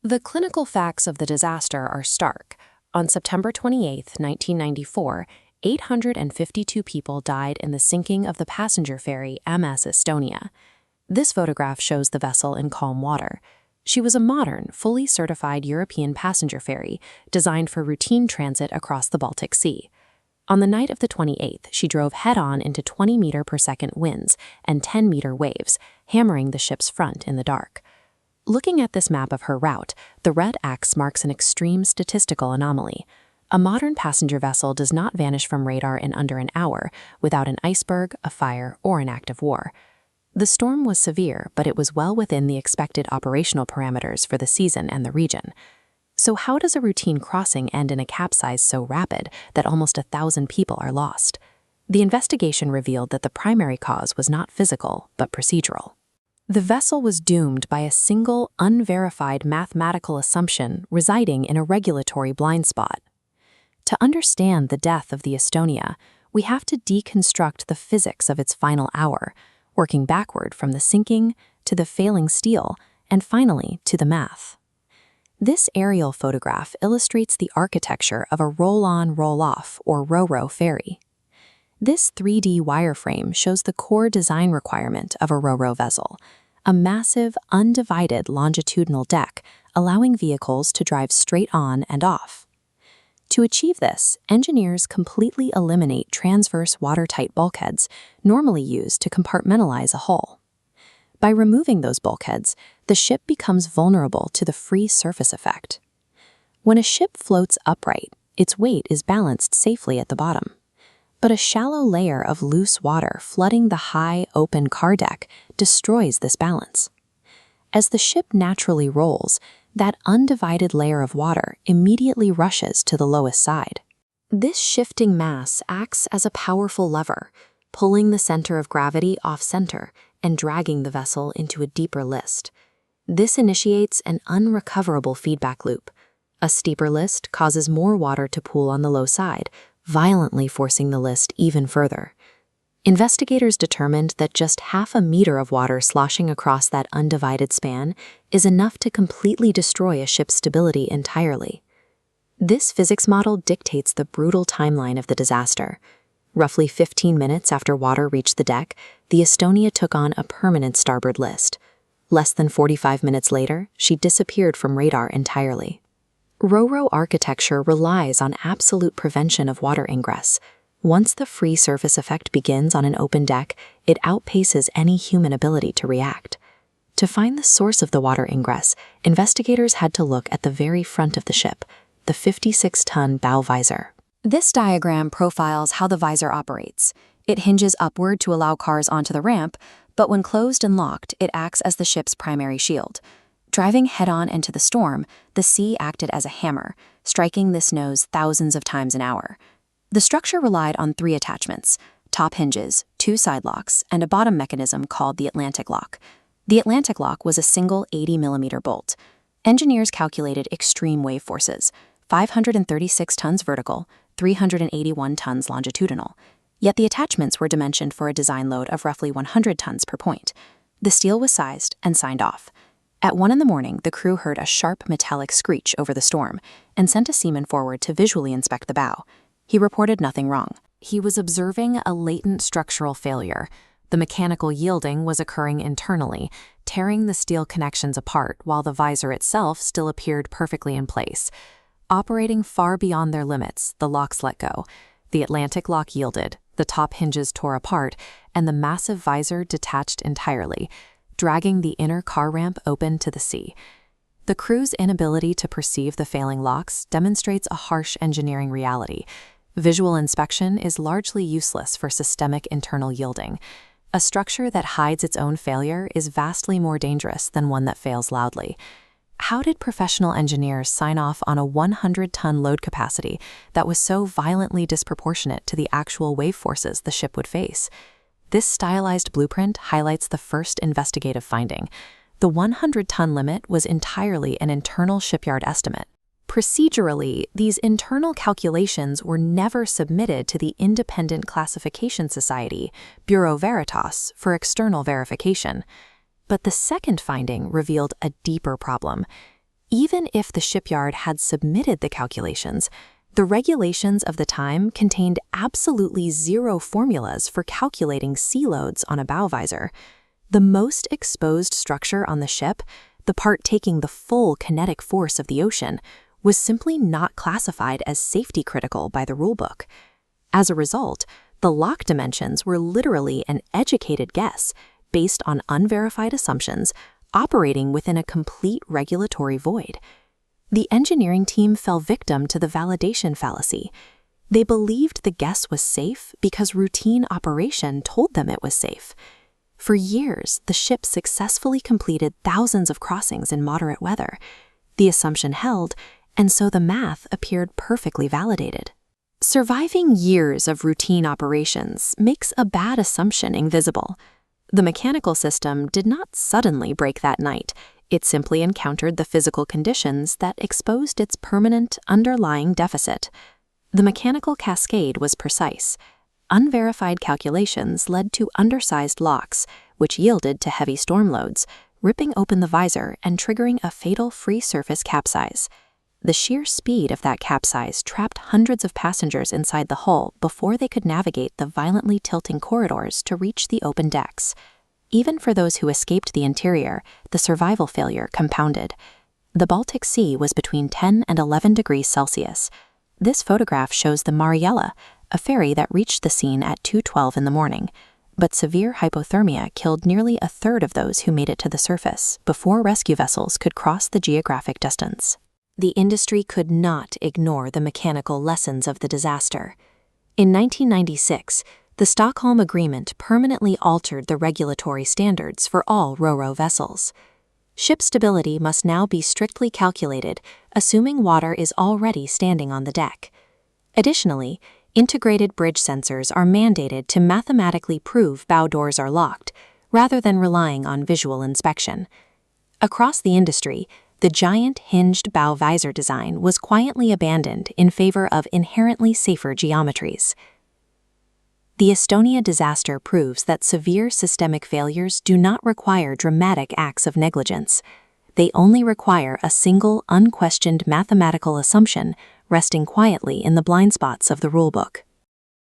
The clinical facts of the disaster are stark. On September 28, 1994, 852 people died in the sinking of the passenger ferry MS Estonia. This photograph shows the vessel in calm water. She was a modern, fully certified European passenger ferry designed for routine transit across the Baltic Sea. On the night of the 28th, she drove head-on into 20-meter-per-second winds and 10-meter waves, hammering the ship's front in the dark. Looking at this map of her route, the red X marks an extreme statistical anomaly. A modern passenger vessel does not vanish from radar in under an hour without an iceberg, a fire, or an act of war. The storm was severe, but it was well within the expected operational parameters for the season and the region. So how does a routine crossing end in a capsize so rapid that almost 1,000 people are lost? The investigation revealed that the primary cause was not physical, but procedural. The vessel was doomed by a single, unverified mathematical assumption residing in a regulatory blind spot. To understand the death of the Estonia, we have to deconstruct the physics of its final hour, working backward from the sinking to the failing steel and finally to the math. This aerial photograph illustrates the architecture of a roll-on, roll-off, or ro-ro ferry. This 3D wireframe shows the core design requirement of a ro-ro vessel, a massive, undivided longitudinal deck allowing vehicles to drive straight on and off. To achieve this, engineers completely eliminate transverse watertight bulkheads normally used to compartmentalize a hull. By removing those bulkheads, the ship becomes vulnerable to the free surface effect. When a ship floats upright, its weight is balanced safely at the bottom. But a shallow layer of loose water flooding the high, open car deck destroys this balance. As the ship naturally rolls, that undivided layer of water immediately rushes to the lowest side. This shifting mass acts as a powerful lever, pulling the center of gravity off-center and dragging the vessel into a deeper list. This initiates an unrecoverable feedback loop. A steeper list causes more water to pool on the low side, violently forcing the list even further. Investigators determined that just half a meter of water sloshing across that undivided span is enough to completely destroy a ship's stability entirely. This physics model dictates the brutal timeline of the disaster. Roughly 15 minutes after water reached the deck, the Estonia took on a permanent starboard list. Less than 45 minutes later, she disappeared from radar entirely. Ro-ro architecture relies on absolute prevention of water ingress. Once the free surface effect begins on an open deck, it outpaces any human ability to react. To find the source of the water ingress, investigators had to look at the very front of the ship, the 56-ton bow visor. This diagram profiles how the visor operates. It hinges upward to allow cars onto the ramp, but when closed and locked, it acts as the ship's primary shield. Driving head-on into the storm, the sea acted as a hammer, striking this nose thousands of times an hour. The structure relied on 3 attachments: top hinges, 2 side locks, and a bottom mechanism called the Atlantic lock. The Atlantic lock was a single 80-millimeter bolt. Engineers calculated extreme wave forces, 536 tons vertical, 381 tons longitudinal. Yet the attachments were dimensioned for a design load of roughly 100 tons per point. The steel was sized and signed off. At 1 in the morning, the crew heard a sharp metallic screech over the storm and sent a seaman forward to visually inspect the bow. He reported nothing wrong. He was observing a latent structural failure. The mechanical yielding was occurring internally, tearing the steel connections apart while the visor itself still appeared perfectly in place. Operating far beyond their limits, the locks let go. The Atlantic lock yielded, the top hinges tore apart, and the massive visor detached entirely, dragging the inner car ramp open to the sea. The crew's inability to perceive the failing locks demonstrates a harsh engineering reality. Visual inspection is largely useless for systemic internal yielding. A structure that hides its own failure is vastly more dangerous than one that fails loudly. How did professional engineers sign off on a 100-ton load capacity that was so violently disproportionate to the actual wave forces the ship would face? This stylized blueprint highlights the first investigative finding. The 100-ton limit was entirely an internal shipyard estimate. Procedurally, these internal calculations were never submitted to the Independent Classification Society, Bureau Veritas, for external verification. But the second finding revealed a deeper problem. Even if the shipyard had submitted the calculations, the regulations of the time contained absolutely zero formulas for calculating sea loads on a bow visor. The most exposed structure on the ship, the part taking the full kinetic force of the ocean, was simply not classified as safety critical by the rulebook. As a result, the lock dimensions were literally an educated guess based on unverified assumptions, operating within a complete regulatory void. The engineering team fell victim to the validation fallacy. They believed the guess was safe because routine operation told them it was safe. For years, the ship successfully completed thousands of crossings in moderate weather. The assumption held, and so the math appeared perfectly validated. Surviving years of routine operations makes a bad assumption invisible. The mechanical system did not suddenly break that night. It simply encountered the physical conditions that exposed its permanent underlying deficit. The mechanical cascade was precise. Unverified calculations led to undersized locks, which yielded to heavy storm loads, ripping open the visor and triggering a fatal free surface capsize. The sheer speed of that capsize trapped hundreds of passengers inside the hull before they could navigate the violently tilting corridors to reach the open decks. Even for those who escaped the interior, the survival failure compounded. The Baltic Sea was between 10 and 11 degrees Celsius. This photograph shows the Mariella, a ferry that reached the scene at 2:12 in the morning. But severe hypothermia killed nearly a third of those who made it to the surface before rescue vessels could cross the geographic distance. The industry could not ignore the mechanical lessons of the disaster. In 1996, the Stockholm Agreement permanently altered the regulatory standards for all ro-ro vessels. Ship stability must now be strictly calculated, assuming water is already standing on the deck. Additionally, integrated bridge sensors are mandated to mathematically prove bow doors are locked, rather than relying on visual inspection. Across the industry, the giant hinged bow visor design was quietly abandoned in favor of inherently safer geometries. The Estonia disaster proves that severe systemic failures do not require dramatic acts of negligence. They only require a single, unquestioned mathematical assumption resting quietly in the blind spots of the rulebook.